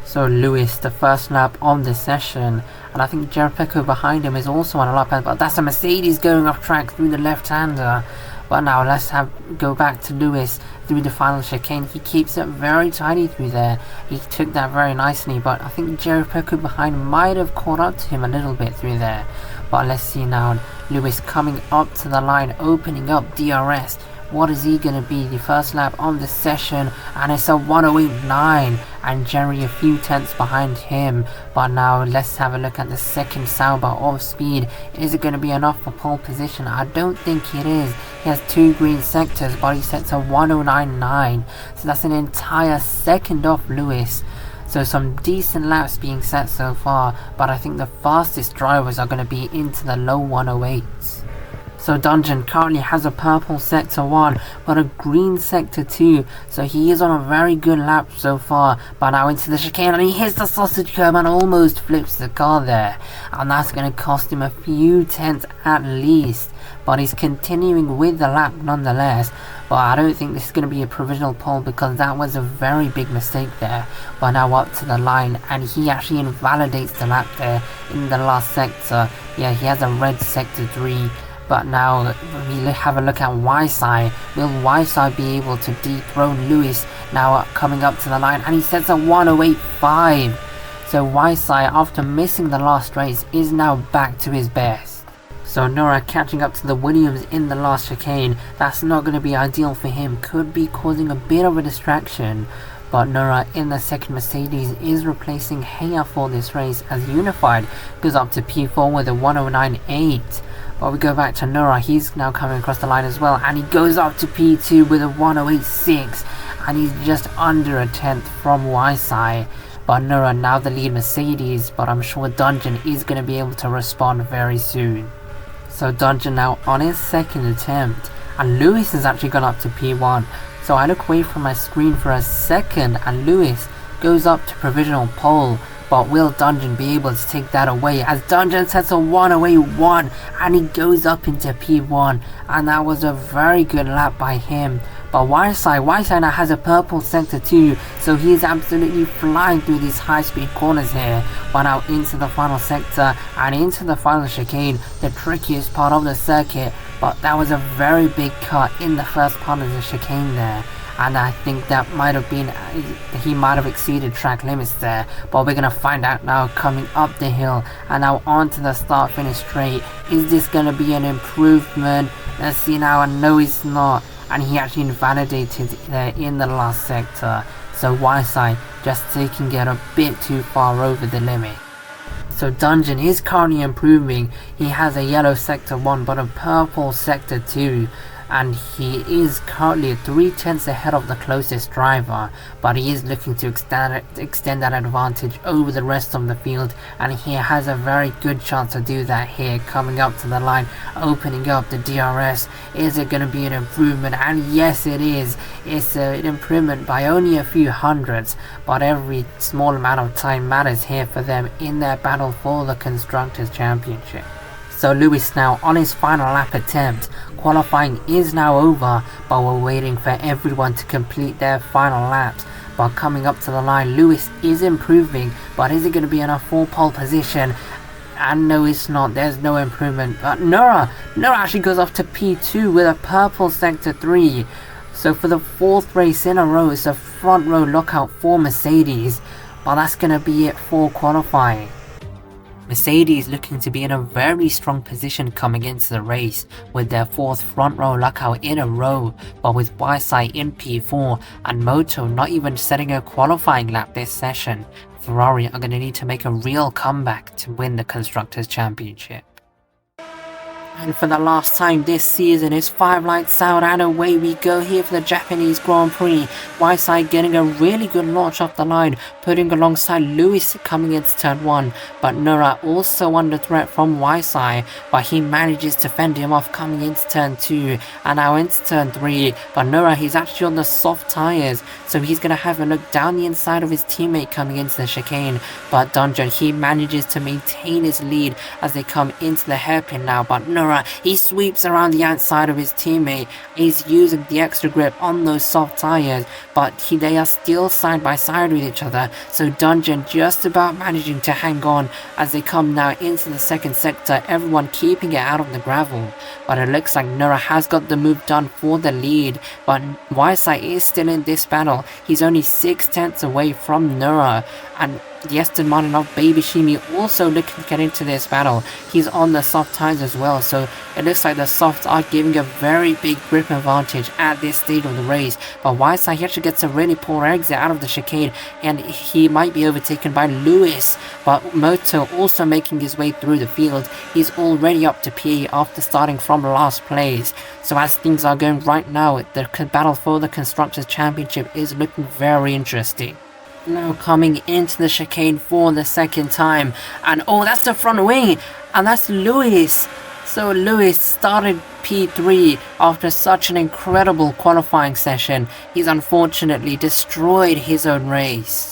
So Lewis, the first lap on the session, and I think Jerpeco behind him is also on a lap, but that's a Mercedes going off track through the left-hander. But now let's go back to Lewis through the final chicane. He keeps it very tidy through there. He took that very nicely, but I think Jerpeco behind might have caught up to him a little bit through there. But let's see now, Lewis coming up to the line, opening up DRS. What is he going to be? The first lap on the session, and it's a 108.9, and Jerry a few tenths behind him. But now let's have a look at the second Sauber of speed. Is it going to be enough for pole position? I don't think it is. He has 2 green sectors, but he sets a 109.9, so that's an entire second off Lewis. So some decent laps being set so far, but I think the fastest drivers are going to be into the low 108s. So Dungeon currently has a purple sector 1 but a green sector 2, so he is on a very good lap so far. But now into the chicane, and he hits the sausage curb and almost flips the car there, and that's going to cost him a few tenths at least, but he's continuing with the lap nonetheless. But I don't think this is going to be a provisional pole, because that was a very big mistake there. But now up to the line, and he actually invalidates the lap there in the last sector. Yeah, he has a red sector 3. But now we have a look at Wysai. Will Wysai be able to dethrone Lewis now coming up to the line? And he sets a 108.5. So Wysai, after missing the last race, is now back to his best. So Nora catching up to the Williams in the last chicane. That's not going to be ideal for him. Could be causing a bit of a distraction. But Nora in the second Mercedes is replacing Heya for this race, as Unified goes up to P4 with a 109.8. But we go back to Nora, he's now coming across the line as well, and he goes up to P2 with a 108.6, and he's just under a tenth from Wysai. But Nora now the lead Mercedes, but I'm sure Dungeon is going to be able to respond very soon. So Dungeon now on his second attempt, and Lewis has actually gone up to P1. So I look away from my screen for a second, and Lewis goes up to provisional pole. But will Dungeon be able to take that away, as Dungeon sets a 108.1 and he goes up into P1, and that was a very good lap by him. But Wysai now has a purple sector 2, so he is absolutely flying through these high speed corners here. But now into the final sector and into the final chicane, the trickiest part of the circuit. But that was a very big cut in the first part of the chicane there, and I think that might have been, he might have exceeded track limits there. But we're going to find out now coming up the hill, and now onto the start finish straight. Is this going to be an improvement? Let's see now, and no it's not, and he actually invalidated there in the last sector. So Wysai just taking it a bit too far over the limit. So Dungeon is currently improving. He has a yellow sector 1 but a purple sector 2, and he is currently 3 tenths ahead of the closest driver, but he is looking to extend that advantage over the rest of the field, and he has a very good chance to do that here coming up to the line, opening up the DRS. Is it going to be an improvement? And yes it is. It's an improvement by only a few hundreds, but every small amount of time matters here for them in their battle for the Constructors' Championship. So Lewis now on his final lap attempt. Qualifying is now over, but we're waiting for everyone to complete their final laps. But coming up to the line, Lewis is improving, but is it going to be enough for pole position? And no it's not, there's no improvement. But Nora actually goes off to P2 with a purple sector 3. So for the 4th race in a row, it's a front row lockout for Mercedes, but that's going to be it for qualifying. Mercedes looking to be in a very strong position coming into the race with their 4th front row lockout in a row, but with Wysai in P4 and Moto not even setting a qualifying lap this session, Ferrari are going to need to make a real comeback to win the Constructors' Championship. And for the last time this season, it's 5 lights out and away we go here for the Japanese Grand Prix. Wysai getting a really good launch off the line, putting alongside Lewis coming into turn 1. But Nora also under threat from Wysai, but he manages to fend him off coming into turn 2 and now into turn 3. But Nora, he's actually on the soft tyres, so he's going to have a look down the inside of his teammate coming into the chicane. But Dungeon, he manages to maintain his lead as they come into the hairpin now. But Nora Nura. He sweeps around the outside of his teammate. He's using the extra grip on those soft tires, but they are still side by side with each other, so Dungeon just about managing to hang on as they come now into the second sector, everyone keeping it out of the gravel. But it looks like Nura has got the move done for the lead, but Whiteside is still in this battle. He's only 6/10 away from Nura, and the Aston Martin of Baby Shimi also looking to get into this battle. He's on the soft tires as well, so it looks like the softs are giving a very big grip advantage at this stage of the race. But Whiteside, he actually gets a really poor exit out of the chicane, and he might be overtaken by Lewis. But Moto also making his way through the field. He's already up to P after starting from last place. So as things are going right now, the battle for the Constructors' Championship is looking very interesting. Now coming into the chicane for the second time, and oh, that's the front wing, and that's Lewis. So Lewis started P3 after such an incredible qualifying session. He's unfortunately destroyed his own race.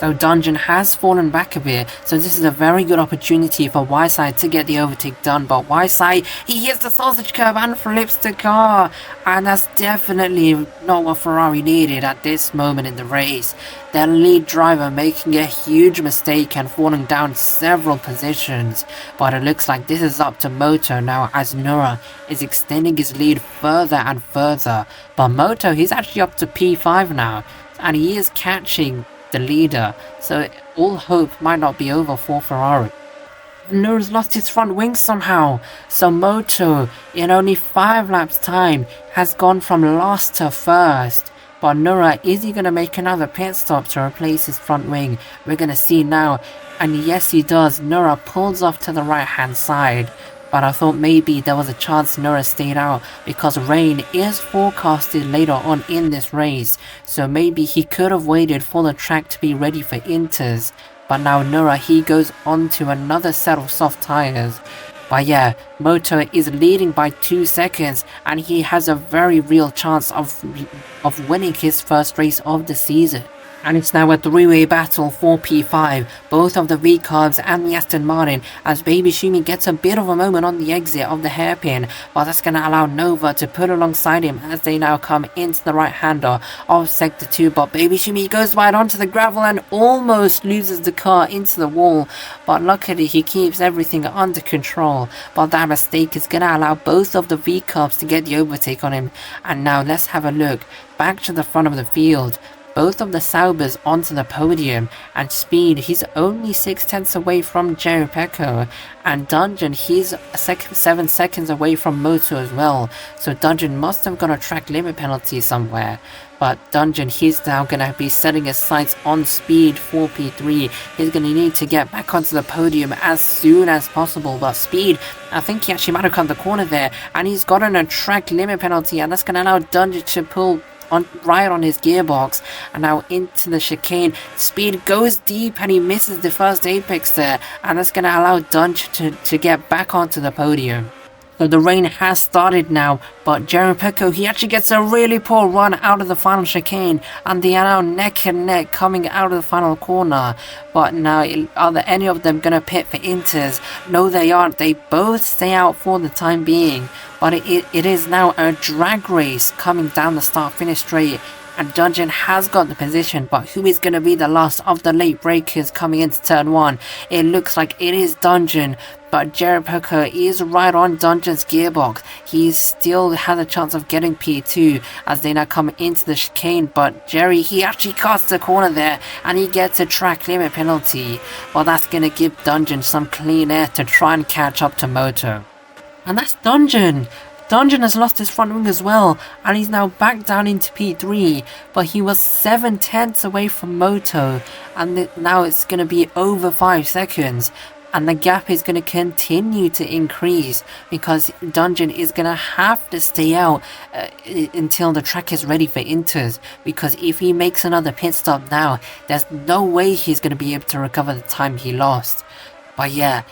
So Dungeon has fallen back a bit, so this is a very good opportunity for Whiteside to get the overtake done. But Whiteside, he hits the sausage curb and flips the car, and that's definitely not what Ferrari needed at this moment in the race. Their lead driver making a huge mistake and falling down several positions. But it looks like this is up to Moto now, as Nura is extending his lead further and further. But Moto, he's actually up to P5 now, and he is catching the leader, so all hope might not be over for Ferrari. Nura's lost his front wing somehow, so Moto in only 5 laps time has gone from last to first. But Nura, is he going to make another pit stop to replace his front wing? We're going to see now, and yes he does. Nura pulls off to the right hand side. But I thought maybe there was a chance Nura stayed out because rain is forecasted later on in this race. So maybe he could have waited for the track to be ready for inters. But now Nura, he goes on to another set of soft tires. But yeah, Moto is leading by 2 seconds, and he has a very real chance of winning his first race of the season. And it's now a 3-way battle for P5, both of the V-Carbs and the Aston Martin, as Baby Shumi gets a bit of a moment on the exit of the hairpin, but that's going to allow Nova to put alongside him as they now come into the right-hander of Sector 2. But Baby Shumi goes right onto the gravel and almost loses the car into the wall, but luckily he keeps everything under control. But that mistake is going to allow both of the V-Carbs to get the overtake on him. And now let's have a look back to the front of the field. Both of the Saubers onto the podium, and Speed, he's only 6/10 away from Jerry Pecco, and Dungeon, he's 7 seconds away from Moto as well. So Dungeon must have got a track limit penalty somewhere. But Dungeon, he's now going to be setting his sights on Speed for P3. He's going to need to get back onto the podium as soon as possible. But Speed, I think he actually might have come the corner there, and he's gotten a track limit penalty, and that's going to allow Dungeon to pull right on his gearbox. And now into the chicane, Speed goes deep and he misses the first apex there, and that's going to allow Dungeon to get back onto the podium. So the rain has started now, but Jerry Pecco, he actually gets a really poor run out of the final chicane, and they are now neck and neck coming out of the final corner. But now, are there any of them going to pit for inters? No, they aren't. They both stay out for the time being. But it is now a drag race coming down the start-finish straight, and Dungeon has got the position, but who is going to be the last of the late breakers coming into turn 1? It looks like it is Dungeon, but Jerry Pecco is right on Dungeon's gearbox. He still has a chance of getting P2 as they now come into the chicane, but Jerry, he actually cuts the corner there and he gets a track limit penalty. Well, that's going to give Dungeon some clean air to try and catch up to Moto. And that's Dungeon! Dungeon has lost his front wing as well, and he's now back down into P3, but he was 7/10 away from Moto, and now it's going to be over 5 seconds, and the gap is going to continue to increase, because Dungeon is going to have to stay out until the track is ready for inters, because if he makes another pit stop now, there's no way he's going to be able to recover the time he lost. But yeah,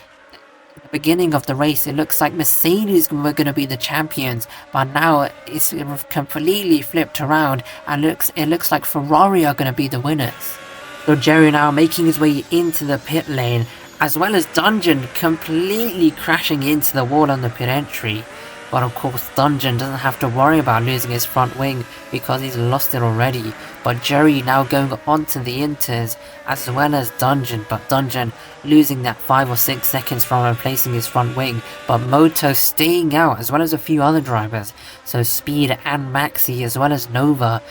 beginning of the race, it looks like Mercedes were going to be the champions, but now it's completely flipped around, and it looks like Ferrari are going to be the winners. So Jerry now making his way into the pit lane, as well as Dungeon completely crashing into the wall on the pit entry. But of course Dungeon doesn't have to worry about losing his front wing because he's lost it already. But Jerry now going onto the inters as well as Dungeon, but Dungeon losing that 5 or 6 seconds from replacing his front wing, but Moto staying out as well as a few other drivers. So Speed and Maxi as well as Nova,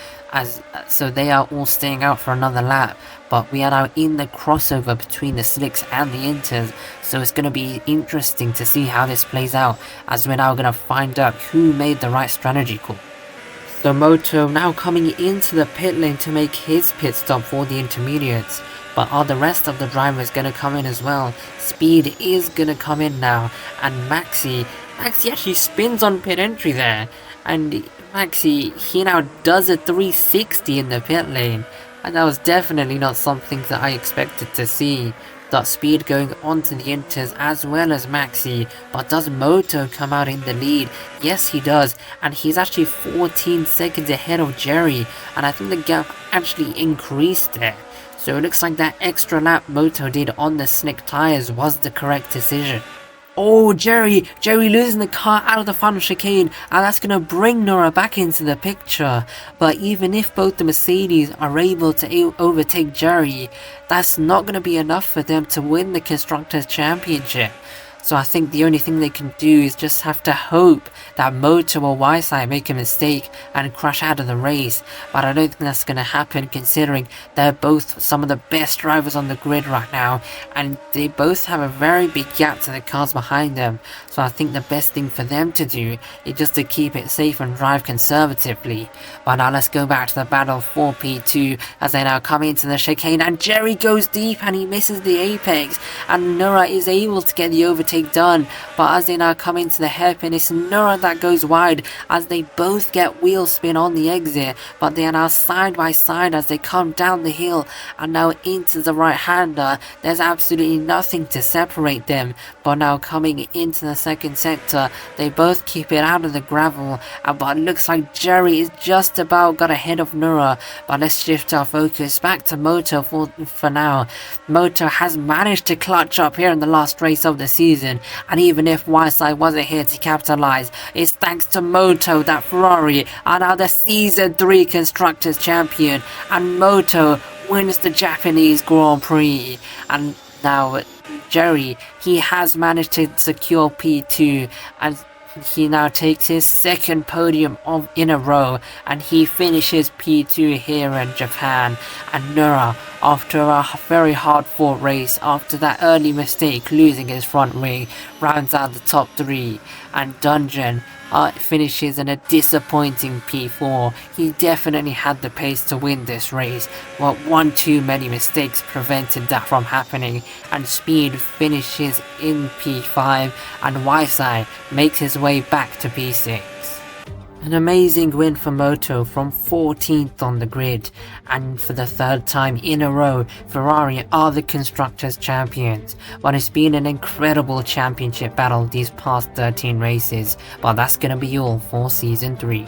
so they are all staying out for another lap. But we are now in the crossover between the slicks and the inters, so it's going to be interesting to see how this plays out, as we're now going to find out who made the right strategy call. So Moto now coming into the pit lane to make his pit stop for the intermediates. But are the rest of the drivers going to come in as well? Speed is going to come in now, and Maxi actually spins on pit entry there, and Maxi, he now does a 360 in the pit lane. And that was definitely not something that I expected to see. That Speed going onto the inters as well as Maxi. But does Moto come out in the lead? Yes, he does. And he's actually 14 seconds ahead of Jerry. And I think the gap actually increased there. So it looks like that extra lap Moto did on the slick tyres was the correct decision. Oh, Jerry losing the car out of the final chicane, and that's going to bring Nora back into the picture. But even if both the Mercedes are able to overtake Jerry, that's not going to be enough for them to win the Constructors' Championship. So I think the only thing they can do is just have to hope that Moto or Weissai make a mistake and crash out of the race. But I don't think that's going to happen, considering they're both some of the best drivers on the grid right now, and they both have a very big gap to the cars behind them. So I think the best thing for them to do is just to keep it safe and drive conservatively. But now let's go back to the battle for P2 as they now come into the chicane, and Jerry goes deep and he misses the apex, and Nora is able to get the overtake done. But as they now come into the hairpin, it's Nora that goes wide as they both get wheel spin on the exit. But they are now side by side as they come down the hill and now into the right hander. There's absolutely nothing to separate them. But now coming into the second sector, they both keep it out of the gravel, but it looks like Jerry is just about got ahead of Nora. But let's shift our focus back to Moto for now. Moto has managed to clutch up here in the last race of the season, and even if Weissai wasn't here to capitalize, it's thanks to Moto that Ferrari are now the Season 3 Constructors Champion, and Moto wins the Japanese Grand Prix. And now Jerry, he has managed to secure P2, and he now takes his second podium in a row, and he finishes P2 here in Japan. And Nora, after a very hard fought race, after that early mistake losing his front wing, rounds out the top 3. And Dungeon finishes in a disappointing P4. He definitely had the pace to win this race, but one too many mistakes prevented that from happening, and Speed finishes in P5, and Weissai makes his way back to P6. An amazing win for Moto from 14th on the grid, and for the third time in a row, Ferrari are the Constructors' Champions. But it's been an incredible championship battle these past 13 races, but that's gonna be all for Season 3.